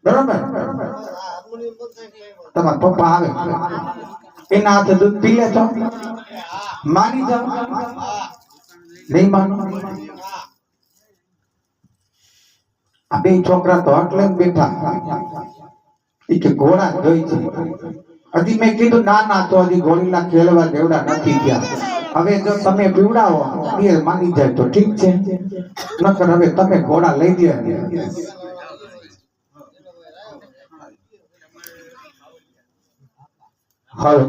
બરોબર તમારા પપ્પા આવે એના હાથે દૂધ પી લે તો માની જાઓ નહીં માનો આ બે છોકરા તો આટલે બેઠા એ કે ઘોડા જોઈ છે હજી મેં કીધું ના ના તો હજી ઘોડીલા ખેલવા જેવડા નથી ગયા હવે જો તમે પીવડાવો એ માની જાય તો ઠીક છે નકર હવે તમે ઘોડા લઈ દે હાલો